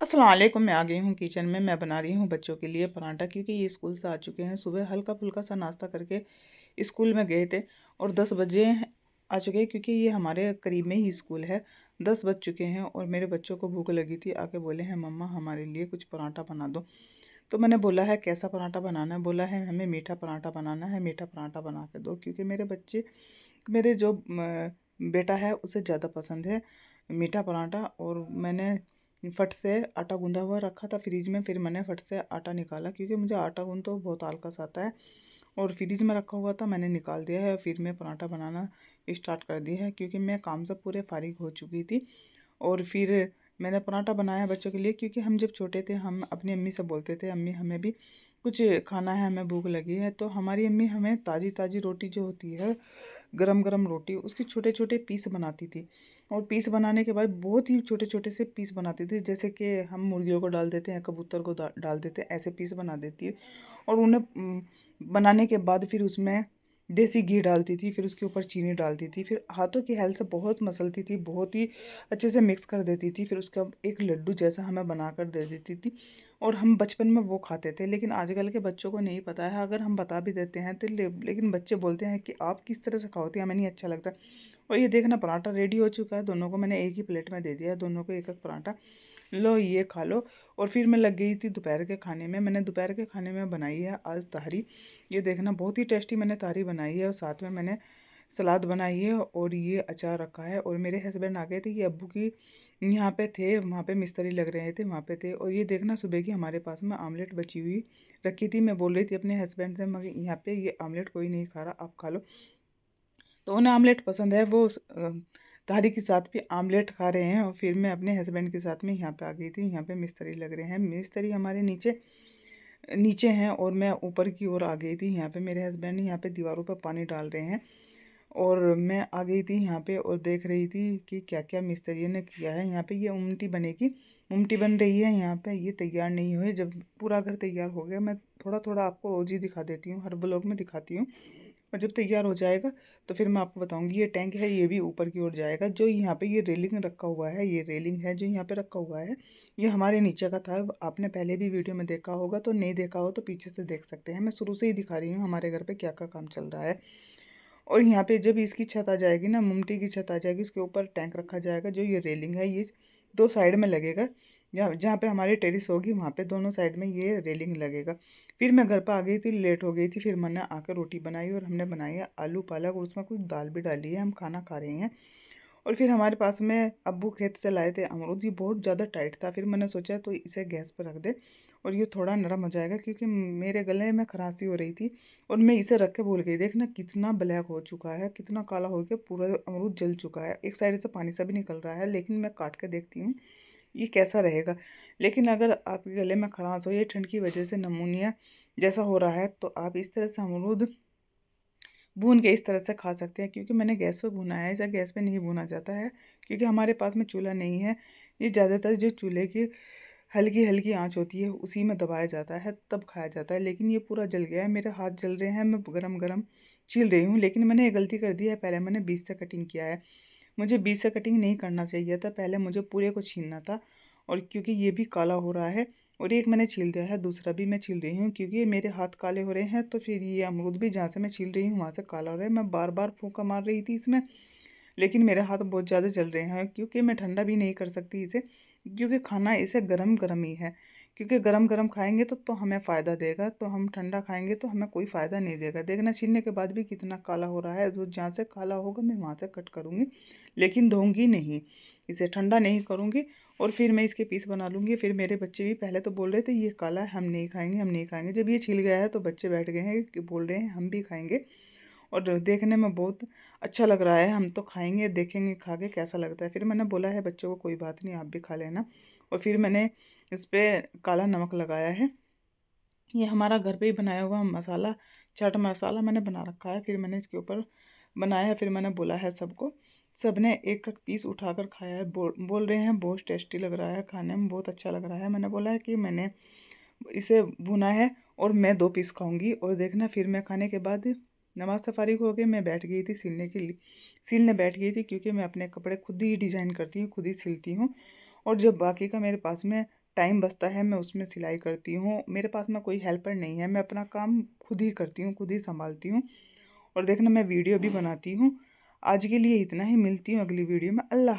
अस्सलाम वालेकुम। मैं आ गई हूँ किचन में। मैं बना रही हूँ बच्चों के लिए पराठा, क्योंकि ये स्कूल से आ चुके हैं। सुबह हल्का फुल्का सा नाश्ता करके स्कूल में गए थे और 10 बजे आ चुके हैं, क्योंकि ये हमारे करीब में ही स्कूल है। 10 बज चुके हैं और मेरे बच्चों को भूख लगी थी। आके बोले हैं मम्मा हमारे लिए कुछ पराठा बना दो। तो मैंने बोला है कैसा पराठा बनाना है। बोला है हमें मीठा पराठा बनाना है, मीठा पराठा बना के दो, क्योंकि मेरे जो बेटा है उसे ज़्यादा पसंद है मीठा पराठा। और मैंने फट से आटा गूंदा हुआ रखा था फ्रिज में। फिर मैंने फट से आटा निकाला, क्योंकि मुझे आटा गूंद तो बहुत आलकस आता है, और फ्रिज में रखा हुआ था, मैंने निकाल दिया है। फिर मैं पराठा बनाना स्टार्ट कर दिया है, क्योंकि मैं काम से पूरे फारिग हो चुकी थी। और फिर मैंने पराठा बनाया बच्चों के लिए, क्योंकि हम जब छोटे थे हम अपनी अम्मी से बोलते थे अम्मी हमें भी कुछ खाना है, हमें भूख लगी है। तो हमारी अम्मी हमें ताज़ी ताज़ी रोटी जो होती है, गरम गरम रोटी, उसके छोटे छोटे पीस बनाती थी। और पीस बनाने के बाद बहुत ही छोटे छोटे से पीस बनाती थी, जैसे कि हम मुर्गियों को डाल देते हैं, कबूतर को डाल देते हैं, ऐसे पीस बना देती है। और उन्हें बनाने के बाद फिर उसमें देसी घी डालती थी, फिर उसके ऊपर चीनी डालती थी, फिर हाथों की हेल्प से बहुत मसलती थी, बहुत ही अच्छे से मिक्स कर देती थी। फिर उसका एक लड्डू जैसा हमें बना कर दे देती थी, और हम बचपन में वो खाते थे। लेकिन आजकल के बच्चों को नहीं पता है। अगर हम बता भी देते हैं तो लेकिन बच्चे बोलते हैं कि आप किस तरह से खाओ थे, हमें नहीं अच्छा लगता। और ये देखना पराठा रेडी हो चुका है। दोनों को मैंने एक ही प्लेट में दे दिया है, दोनों को एक एक पराठा। लो ये खा लो। और फिर मैं लग गई थी दोपहर के खाने में। मैंने दोपहर के खाने में बनाई है आज तहरी। ये देखना बहुत ही टेस्टी मैंने तहरी बनाई है, और साथ में मैंने सलाद बनाई है, और ये अचार रखा है। और मेरे हस्बैंड आ गए थे, ये अब्बू की यहाँ पे थे, वहाँ पे मिस्त्री लग रहे थे, वहाँ पे थे। और ये देखना सुबह की हमारे पास में आमलेट बची हुई रखी थी। मैं बोल रही थी अपने हस्बैंड से मगर यहाँ पे ये आमलेट कोई नहीं खा रहा, आप खा लो। तो उन्हें आमलेट पसंद है, वो तहरी के साथ भी आमलेट खा रहे हैं। और फिर मैं अपने हस्बैंड के साथ में यहाँ पे आ गई थी। यहाँ पे मिस्त्री लग रहे हैं, मिस्त्री हमारे नीचे नीचे हैं, और मैं ऊपर की ओर आ गई थी। यहाँ पे मेरे हस्बैंड यहाँ पे दीवारों पर पानी डाल रहे हैं, और मैं आ गई थी यहाँ पे और देख रही थी कि क्या क्या मिस्त्री ने किया है। यहाँ पे ये उमटी बनेगी, उमटी बन रही है यहाँ पे। ये तैयार नहीं हुए, जब पूरा घर तैयार हो गया, मैं थोड़ा थोड़ा आपको रोज़ ही दिखा देती हूँ, हर ब्लॉग में दिखाती हूँ। और जब तैयार हो जाएगा तो फिर मैं आपको बताऊंगी। ये टैंक है, ये भी ऊपर की ओर जाएगा। जो यहाँ पे ये रेलिंग रखा हुआ है, ये रेलिंग है जो यहाँ पे रखा हुआ है, ये हमारे नीचे का था। आपने पहले भी वीडियो में देखा होगा, तो नहीं देखा हो तो पीछे से देख सकते हैं। मैं शुरू से ही दिखा रही हूँ हमारे घर पे क्या क्या काम चल रहा है। और यहाँ पे जब इसकी छत आ जाएगी ना, मुमटी की छत आ जाएगी, उसके ऊपर टैंक रखा जाएगा। जो ये रेलिंग है ये दो साइड में लगेगा, जहाँ जहाँ पे हमारी टेरिस होगी वहाँ पे दोनों साइड में ये रेलिंग लगेगा। फिर मैं घर पर आ गई थी, लेट हो गई थी। फिर मैंने आकर रोटी बनाई, और हमने बनाई है आलू पालक, और उसमें कुछ दाल भी डाली है। हम खाना खा रहे हैं। और फिर हमारे पास में अब्बू खेत से लाए थे अमरूद, ये बहुत ज़्यादा टाइट था। फिर मैंने सोचा तो इसे गैस पर रख दे, और ये थोड़ा नरम हो जाएगा, क्योंकि मेरे गले में खरांसी हो रही थी। और मैं इसे रख के भूल गई। देखना कितना ब्लैक हो चुका है, कितना काला हो गया, पूरा अमरूद जल चुका है। एक साइड से पानी सा भी निकल रहा है। लेकिन मैं काट के देखती हूँ ये कैसा रहेगा। लेकिन अगर आपके गले में खरांस हो, ये ठंड की वजह से नमूनिया जैसा हो रहा है, तो आप इस तरह से अमरूद भून के इस तरह से खा सकते हैं। क्योंकि मैंने गैस पे भुना है, इसे गैस पे नहीं भुना जाता है, क्योंकि हमारे पास में चूल्हा नहीं है। ये ज़्यादातर जो चूल्हे की हल्की हल्की आंच होती है उसी में दबाया जाता है, तब खाया जाता है। लेकिन ये पूरा जल गया है, मेरे हाथ जल रहे हैं, मैं गरम गरम छील रही हूँ। लेकिन मैंने ये गलती कर दी है, पहले मैंने बीच से कटिंग किया है। मुझे बीच से कटिंग नहीं करना चाहिए था, पहले मुझे पूरे को छीलना था। और क्योंकि ये भी काला हो रहा है, और एक मैंने छील दिया है, दूसरा भी मैं छील रही हूँ, क्योंकि मेरे हाथ काले हो रहे हैं। तो फिर ये अमरूद भी जहाँ से मैं छील रही हूँ वहाँ से काला हो रहा है। मैं बार बार फूंका मार रही थी इसमें, लेकिन मेरे हाथ बहुत ज़्यादा जल रहे हैं, क्योंकि मैं ठंडा भी नहीं कर सकती इसे, क्योंकि खाना इसे गरम गरम ही है। क्योंकि गरम गरम खाएंगे तो हमें फ़ायदा देगा, तो हम ठंडा खाएंगे तो हमें कोई फ़ायदा नहीं देगा। देखना छीलने के बाद भी कितना काला हो रहा है। तो जहाँ से काला होगा मैं वहाँ से कट करूँगी, लेकिन धोऊंगी नहीं, इसे ठंडा नहीं करूँगी। और फिर मैं इसके पीस बना लूँगी। फिर मेरे बच्चे भी पहले तो बोल रहे थे ये काला है, हम नहीं खाएंगे, हम नहीं खाएंगे। जब ये छिल गया है तो बच्चे बैठ गए हैं कि बोल रहे हैं हम भी खाएंगे, और देखने में बहुत अच्छा लग रहा है, हम तो खाएंगे, देखेंगे खा के कैसा लगता है। फिर मैंने बोला है बच्चों को कोई बात नहीं, आप भी खा लेना। और फिर मैंने इस पर काला नमक लगाया है। ये हमारा घर पे ही बनाया हुआ मसाला, चाट मसाला मैंने बना रखा है। फिर मैंने इसके ऊपर बनाया है। फिर मैंने बोला है सबको, सब ने एक एक पीस उठाकर खाया है। बोल रहे हैं बहुत टेस्टी लग रहा है, खाने में बहुत अच्छा लग रहा है। मैंने बोला है कि मैंने इसे भुना है और मैं 2 पीस खाऊंगी। और देखना फिर मैं खाने के बाद नमाज से फारिग हो के मैं बैठ गई थी सिलने के लिए, सिलने बैठ गई थी, क्योंकि मैं अपने कपड़े खुद ही डिज़ाइन करती हूँ, खुद ही सिलती हूँ। और जब बाकी का मेरे पास में टाइम बचता है मैं उसमें सिलाई करती हूँ। मेरे पास में कोई हेल्पर नहीं है, मैं अपना काम खुद ही करती हूँ, खुद ही संभालती हूँ। और देखना मैं वीडियो भी बनाती हूँ। आज के लिए इतना ही, मिलती हूँ अगली वीडियो में। अल्लाह।